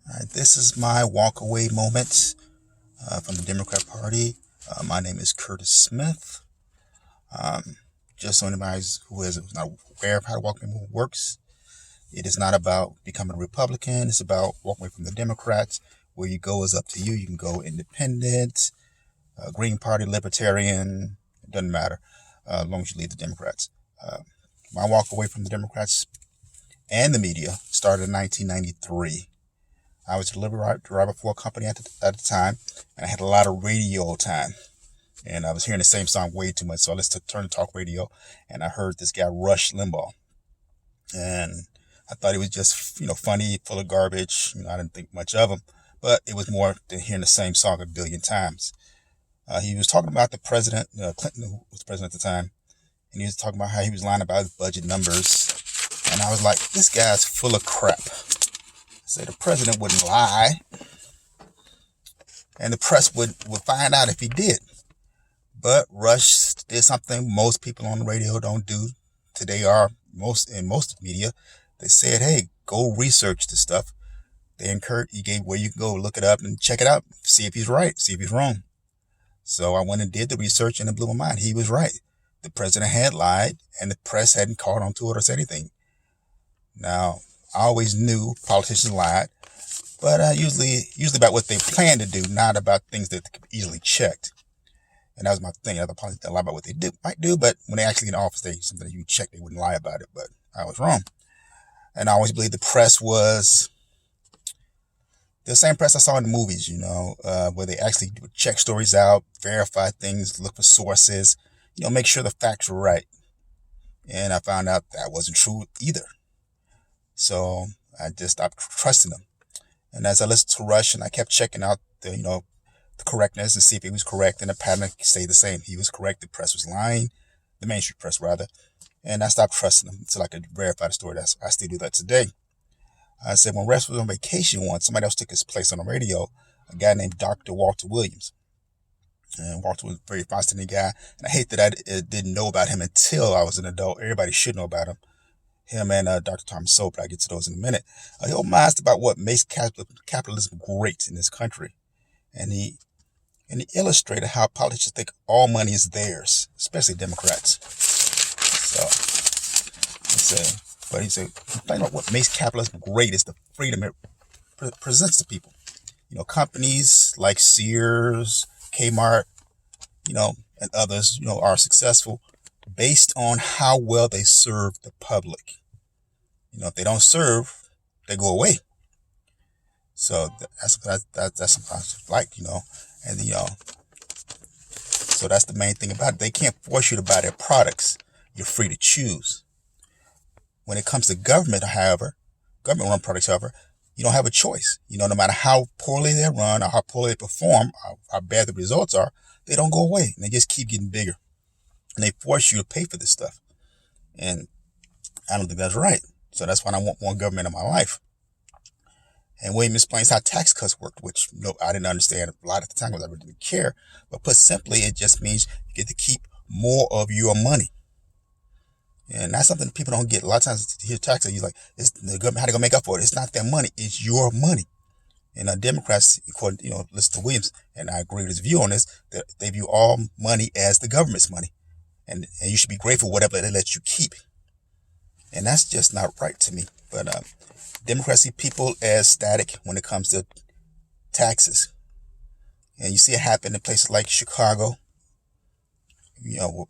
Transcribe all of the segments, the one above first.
All right, this is my walkaway moment from the Democrat Party. My name is Curtis Smith. Um, just so anybody who's not aware of how the walkaway movement works, it is not about becoming a Republican. It's about walking away from the Democrats. Where you go is up to you. You can go independent, Green Party, Libertarian. It doesn't matter as long as you leave the Democrats. Uh, my walk away from the Democrats and the media started in 1993. I was a delivery driver for a company at the time, and I had a lot of radio time. And I was hearing the same song way too much, so I listened to Turn to Talk Radio, and I heard this guy Rush Limbaugh, and I thought he was just funny, full of garbage. I didn't think much of him, but it was more than hearing the same song a billion times. He was talking about the president, Clinton, who was president at the time, and he was talking about how he was lying about his budget numbers, and I was like, this guy's full of crap. Say the president wouldn't lie, and the press would find out if he did. But Rush did something most people on the radio don't do today. In most media, they said, "Hey, go research this stuff." He gave where you can go look it up and check it out, see if he's right, see if he's wrong. So I went and did the research, and it blew my mind. He was right. The president had lied, and the press hadn't caught on to it or said anything. Now, I always knew politicians lied, but usually about what they plan to do, not about things that could be easily checked. And that was my thing. Other politicians lie about what they might do, but when they actually get in office, something that you check, they wouldn't lie about it. But I was wrong. And I always believed the press was the same press I saw in the movies, where they actually would check stories out, verify things, look for sources, make sure the facts were right. And I found out that wasn't true either. So I just stopped trusting them. And as I listened to Rush, and I kept checking out the correctness and see if he was correct, and the pattern stayed the same. He was correct. The press was lying, the mainstream press rather. And I stopped trusting them until I could verify the story. I still do that today. I said when Rush was on vacation once, somebody else took his place on the radio, a guy named Dr. Walter Williams. And Walter was a very fascinating guy. And I hate that I didn't know about him until I was an adult. Everybody should know about him. Him and Dr. Thomas Sowell, but I'll get to those in a minute. He opened my eyes about what makes capitalism great in this country. And he illustrated how politicians think all money is theirs, especially Democrats. So he said, find out what makes capitalism great is the freedom it presents to people. Companies like Sears, Kmart, and others, are successful based on how well they serve the public. If they don't serve, they go away. So that's something I like, and so that's the main thing about it. They can't force you to buy their products. You're free to choose. When it comes to government, however, government-run products, however, you don't have a choice. No matter how poorly they run or how poorly they perform, or how bad the results are, they don't go away. And they just keep getting bigger. And they force you to pay for this stuff. And I don't think that's right. So that's why I want more government in my life. And William explains how tax cuts worked, which I didn't understand a lot at the time because I really didn't care. But put simply, it just means you get to keep more of your money. And that's something that people don't get. A lot of times to hear taxes, you're like, it's the government, how they gonna make up for it? It's not their money, it's your money. And Democrats, according, listen to Williams, and I agree with his view on this, that they view all money as the government's money. And you should be grateful for whatever they let you keep. And that's just not right to me. But Democrats see people as static when it comes to taxes. And you see it happen in places like Chicago.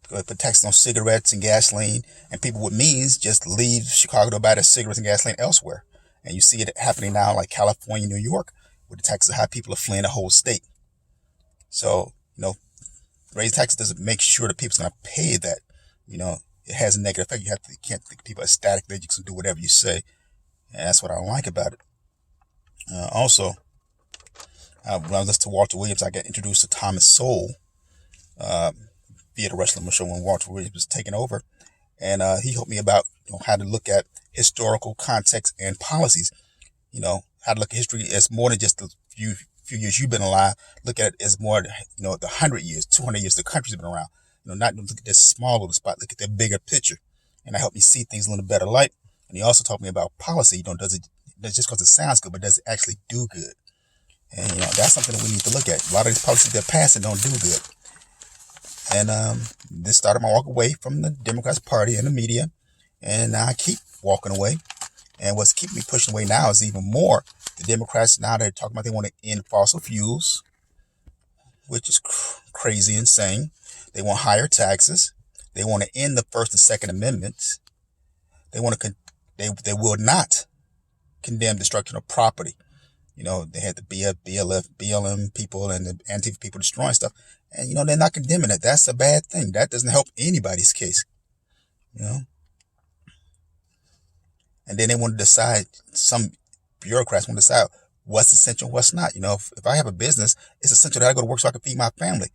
Put taxes on cigarettes and gasoline, and people with means just leave Chicago to buy their cigarettes and gasoline elsewhere. And you see it happening now like California, New York, where the taxes are high, people are fleeing the whole state. So, raising taxes doesn't make sure that people's going to pay that. It has a negative effect. You can't think people are static. They just do whatever you say. And that's what I don't like about it. Also, when I listened to Walter Williams, I got introduced to Thomas Sowell via the Rush Limbaugh show when Walter Williams was taking over. And he helped me about how to look at historical context and policies. How to look at history as more than just the few years you've been alive. Look at it as more, the 100 years, 200 years the country's been around. Not look at this small little spot, look at the bigger picture. And that helped me see things in a little better light. And he also taught me about policy. Does it that's just because it sounds good, but does it actually do good? And that's something that we need to look at. A lot of these policies they're passing don't do good. And this started my walk away from the Democrats Party and the media, and I keep walking away. And what's keeping me pushing away now is even more. The Democrats now they're talking about they want to end fossil fuels, which is crazy, insane. They want higher taxes. They want to end the First and Second Amendments. They want to they will not condemn destruction of property. They had the BLM people and the Antifa people destroying stuff. And, they're not condemning it. That's a bad thing. That doesn't help anybody's case. And then they want to decide, some bureaucrats want to decide what's essential and what's not. If I have a business, it's essential that I go to work so I can feed my family.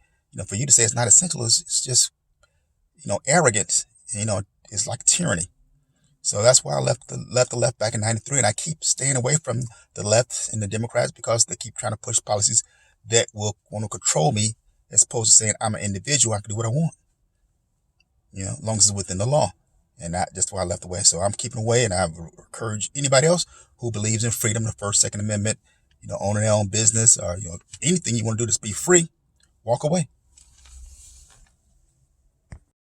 For you to say it's not essential is just, arrogant. It's like tyranny. So that's why I left the left back in 93, and I keep staying away from the left and the Democrats because they keep trying to push policies that will want to control me, as opposed to saying I'm an individual, I can do what I want. As long as it's within the law. And that's why I left away. So I'm keeping away, and I encourage anybody else who believes in freedom, the First, Second Amendment, owning their own business, or anything you want to do to be free, walk away.